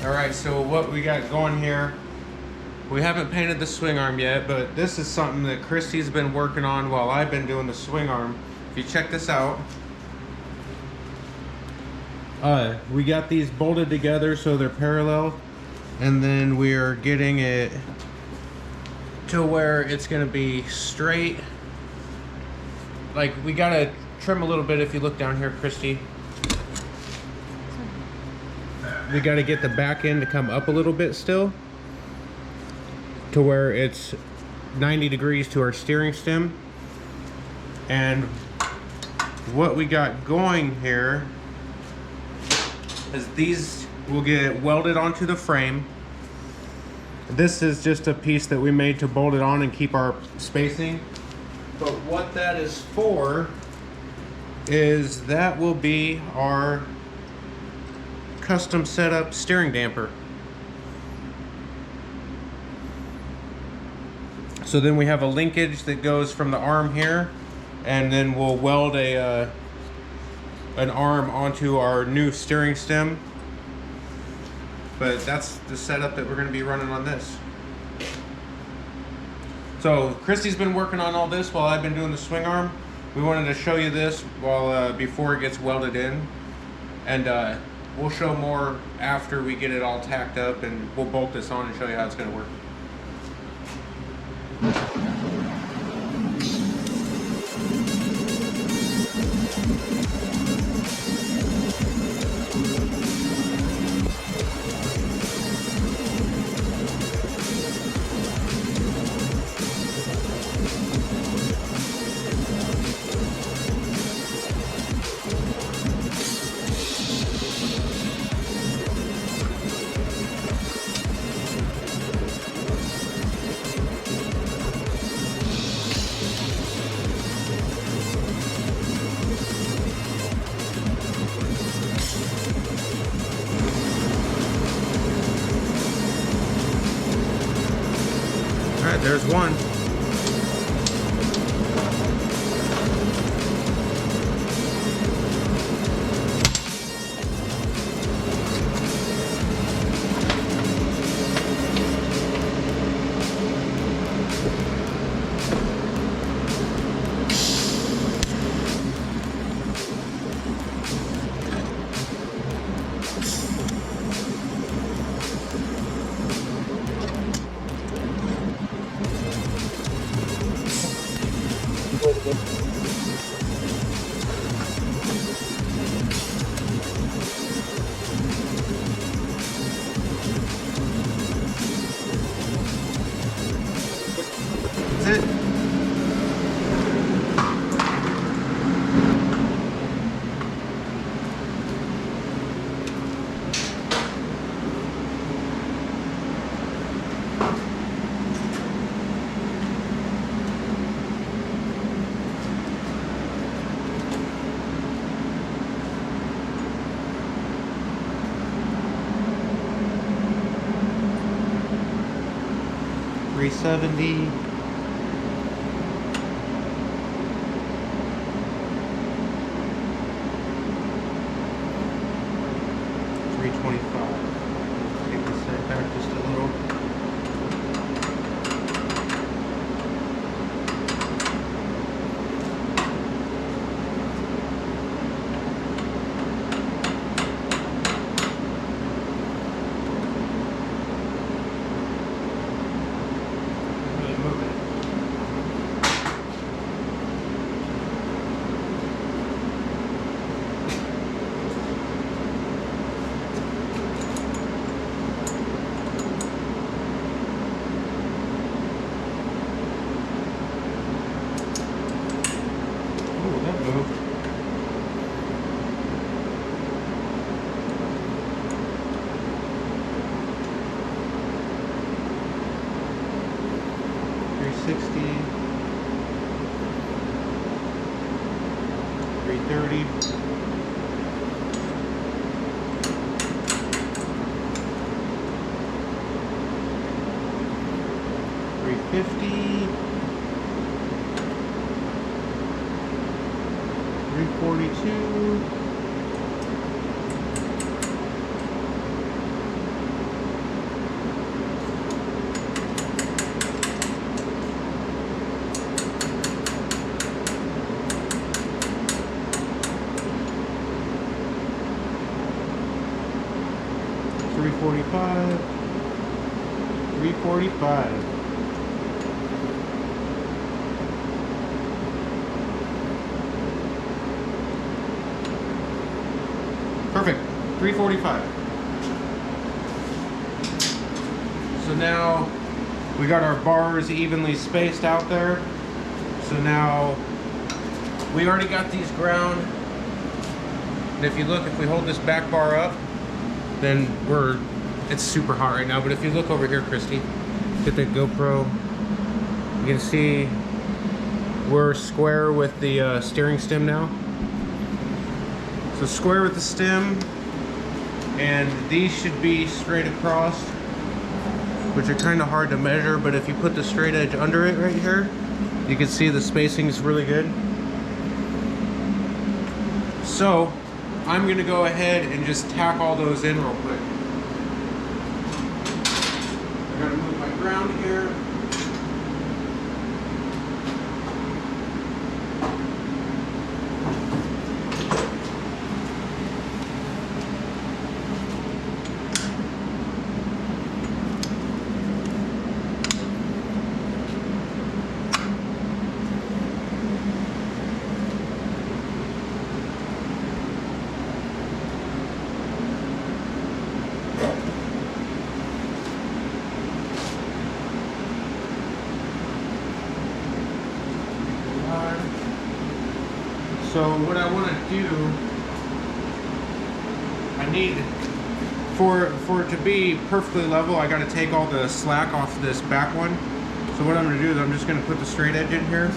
Alright, so what we got going here, we haven't painted the swing arm yet, but this is something that Kristy's been working on while I've been doing the swing arm. If you check this out, we got these bolted together so they're parallel, and then we're getting it to where it's going to be straight. Like, we got to trim a little bit. If you look down here, Kristy, we got to get the back end to come up a little bit still to where it's 90 degrees to our steering stem. And what we got going here is these will get welded onto the frame. This is just a piece that we made to bolt it on and keep our spacing. But what that is for is that will be our custom setup steering damper. So then we have a linkage that goes from the arm here, and then we'll weld an arm onto our new steering stem. But that's the setup that we're going to be running on this. So Kristy's been working on all this while I've been doing the swing arm. We wanted to show you this while before it gets welded in, and we'll show more after we get it all tacked up, and we'll bolt this on and show you how it's going to work. Alright, there's one. That's it. $370. $325. Take this side back just a little. $360, $330, $350, $342, 345. 345. Perfect. 345. So now we got our bars evenly spaced out there. So now we already got these ground. And if you look, if we hold this back bar up, then it's super hot right now. But if you look over here, Kristy, get the GoPro, you can see we're square with the steering stem now. So square with the stem, and these should be straight across, which are kind of hard to measure, but if you put the straight edge under it right here, you can see the spacing is really good. So I'm gonna go ahead and just tack all those in real quick. I gotta move my ground here. So what I want to do, I need, for it to be perfectly level, I got to take all the slack off this back one. So what I'm going to do is I'm just going to put the straight edge in here,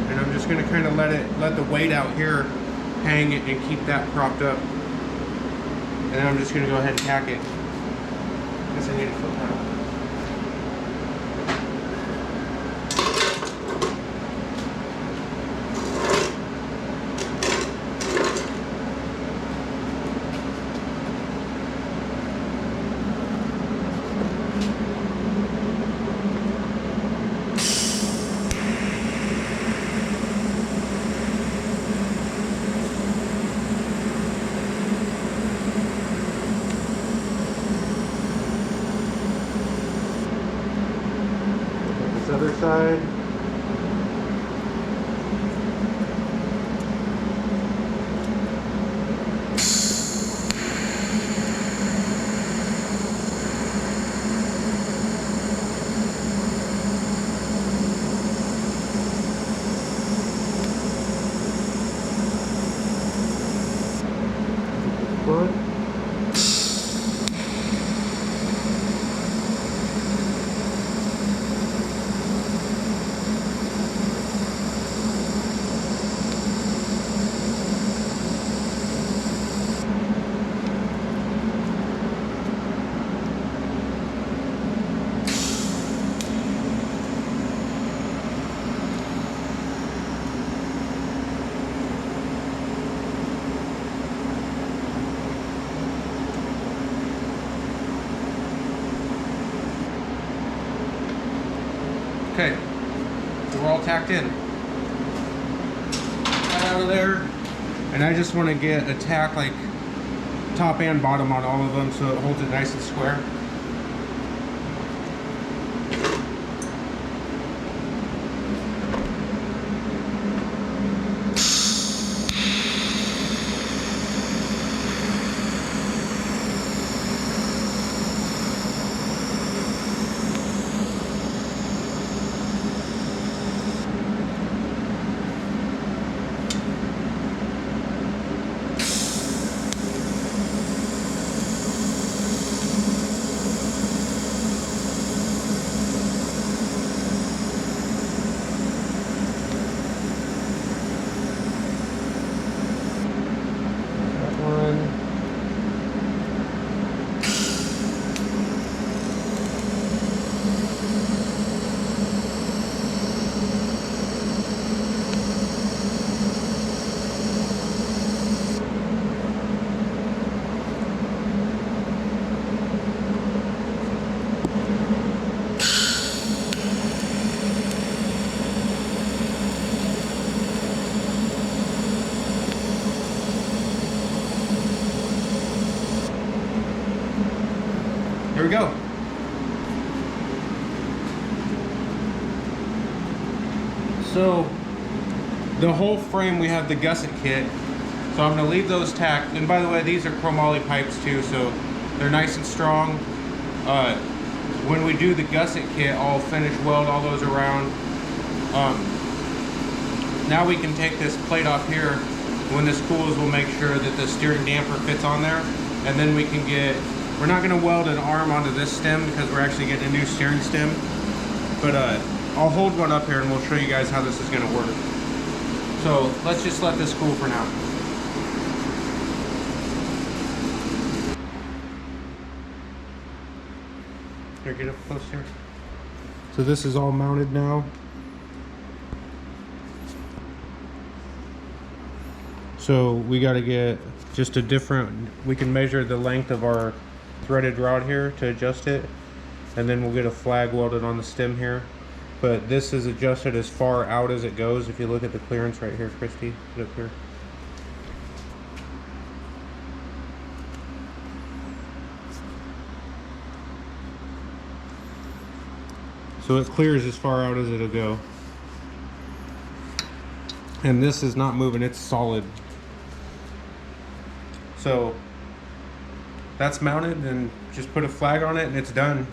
and I'm just going to kind of let the weight out here hang and keep that propped up. And then I'm just going to go ahead and tack it. I guess I need a foot pedal. Other side. Foot. Okay, so we're all tacked in. Right out of there, and I just want to get a tack like top and bottom on all of them so it holds it nice and square. here we go. So the whole frame, we have the gusset kit. So I'm gonna leave those tacked. And by the way, these are chromoly pipes too, so they're nice and strong. When we do the gusset kit, I'll finish weld all those around. Now we can take this plate off here. When this cools, we'll make sure that the steering damper fits on there. And then we can get, we're not gonna weld an arm onto this stem because we're actually getting a new steering stem. But I'll hold one up here and we'll show you guys how this is gonna work. So let's just let this cool for now. Here, get up close here. So this is all mounted now. So we got to get just a different, we can measure the length of our threaded rod here to adjust it, and then we'll get a flag welded on the stem here. But this is adjusted as far out as it goes. If you look at the clearance right here, Kristy, put it up here. So it clears as far out as it'll go. And this is not moving, it's solid. So that's mounted, and just put a flag on it and it's done.